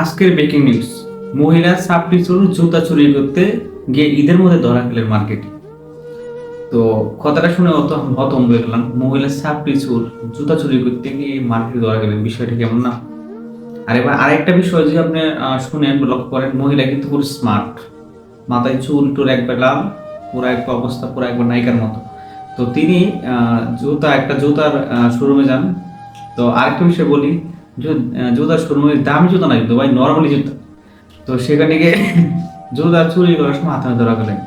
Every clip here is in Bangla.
আজকের ব্রেকিং নিউজ, মহিলা সাপ্লি চোর জুতা চুরি করতে গিয়ে ঈদের মধ্যে ধরা খেলেন মার্কেটে। তো কথাটা শুনে অত হতভম্ব হয়ে গেলাম। মহিলা সাপ্লি চোর জুতা চুরি করতে গিয়ে মার্কেটে ধরা গেলেন, বিষয়টা কেমন না? আর এবার আরেকটা বিষয় যদি আপনি শুনেন, লক্ষ্য করেন, মহিলা কিন্তু পুরো স্মার্ট, মাথায় চুল টুল একবার লাল, পুরো এক অবস্থা, পুরো একবার নায়িকার মতো। তো তিনি একটা জুতার শোরুমে যান। তো আরেকটা বিষয় বলি, জুতার শোরুমে দামি জুতা না কিন্তু ভাই, নরমালি জুতা। তো সেখানে গিয়ে জুতা চুরি করার সময় হাতে ধরা গেলেন।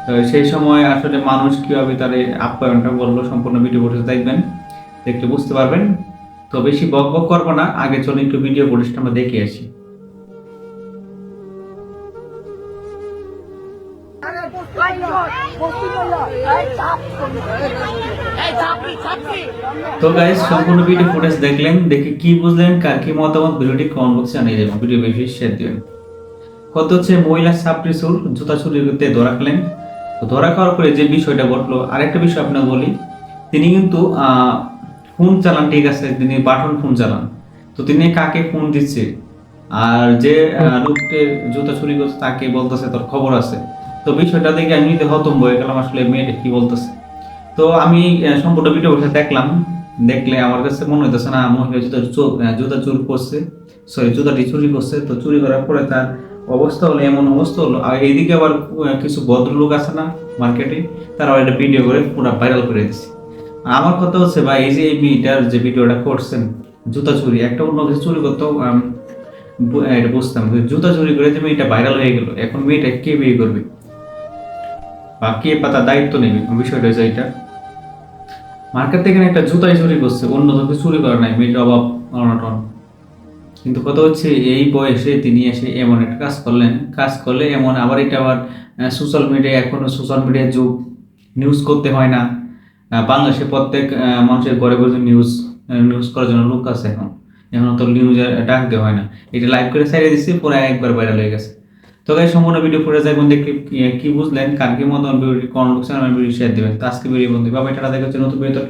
তো সেই সময় আসলে মানুষ কিভাবে তার এই আপ্যায়নটা বললো, সম্পূর্ণ ভিডিও ফুটেজ দেখবেন, দেখলে বুঝতে পারবেন। তো বেশি বক বক করবো না, আগে চলুন একটু ভিডিও ফুটেজটা আমরা দেখে আসি। তো গাইস, সম্পূর্ণ ভিডিও ফুটেজ দেখলেন, দেখে কি বুঝলেন, কার কি মতামত, ভিডিওটি কমেন্ট বক্সে জানিয়ে দেবেন, ভিডিও বেশি শেয়ার দিবেন। কত হচ্ছে মহিলা সাপ্লি চোর জুতা চুরি করতে ধরা খেলেন। তো ধরা খাওয়ার পরে যে বিষয়টা ঘটলো, আরেকটা বিষয় আপনাকে বলি, তিনি কিন্তু ফোন চালান, ঠিক আছে, তিনি বাটন ফোন চালান। তো তিনি কাকে ফোন দিচ্ছে, আর যে লোকটি জুতা চুরি করছে তাকে বলতেছে তোর খবর আছে। তো বিষয়টা দেখে আমি হতভম্ব হয়ে গেলাম, আসলে মেয়েটা কি বলতেছে। তো আমি সম্পূর্ণ ভিডিও বসে দেখলাম, দেখলে আমার কাছে মনে হইতেছে না মহিলা জুতা চুরি করছে, সরি জুতাটি চুরি করছে। তো চুরি করার পরে তার অবস্থা হলো, এমন অবস্থা হলো। আর এইদিকে আবার কিছু ভদ্রলোক আছে না মার্কেটে, তারা এটা ভিডিও করে পুরো ভাইরাল করে দিচ্ছে। আমার কথা হচ্ছে ভাই, এই যে এই মেয়েটার যে ভিডিওটা করছেন জুতা চুরি, একটা অন্য কিছু চুরি করতেও এটা বুঝতাম, জুতা চুরি করে যে মেয়েটা ভাইরাল হয়ে গেল, এখন মেয়েটা কে বিয়ে করবে বা কে তার দায়িত্ব নেবে, বিষয়টা হচ্ছে এটা। মার্কেট থেকে একটা জুতাই চুরি করছে, অন্য তো কিছু চুরি করে নাই, মেয়েটার অভাব অনটন। কিন্তু কথা হচ্ছে এই বয়সে তিনি এসে এমন একটা কাজ করলে এমন, আবার এটা আবার সোশ্যাল মিডিয়া, এখনো সোশ্যাল মিডিয়ার যুগ, নিউজ করতে হয় না। বাংলাদেশে প্রত্যেক মানুষের ঘরে ঘরে নিউজ করার জন্য লোক আছে। এখন তো নিউজে ডাক দেওয়া হয় না, এটা লাইভ করে ছেড়ে দিচ্ছে, পুরো একবার ভাইরাল হয়ে গেছে। তো গাইস, সম্পূর্ণ ভিডিও ফুটেজ দেখবেন, দেখে কি বুঝলেন, কার কি মতো ভিডিও কমেন্ট বক্সে ভিডিও শেয়ার দিবেন। তো আজকে ভিডিও বন্ধু বাবা, এটা দেখা হচ্ছে নতুন ভিডিও।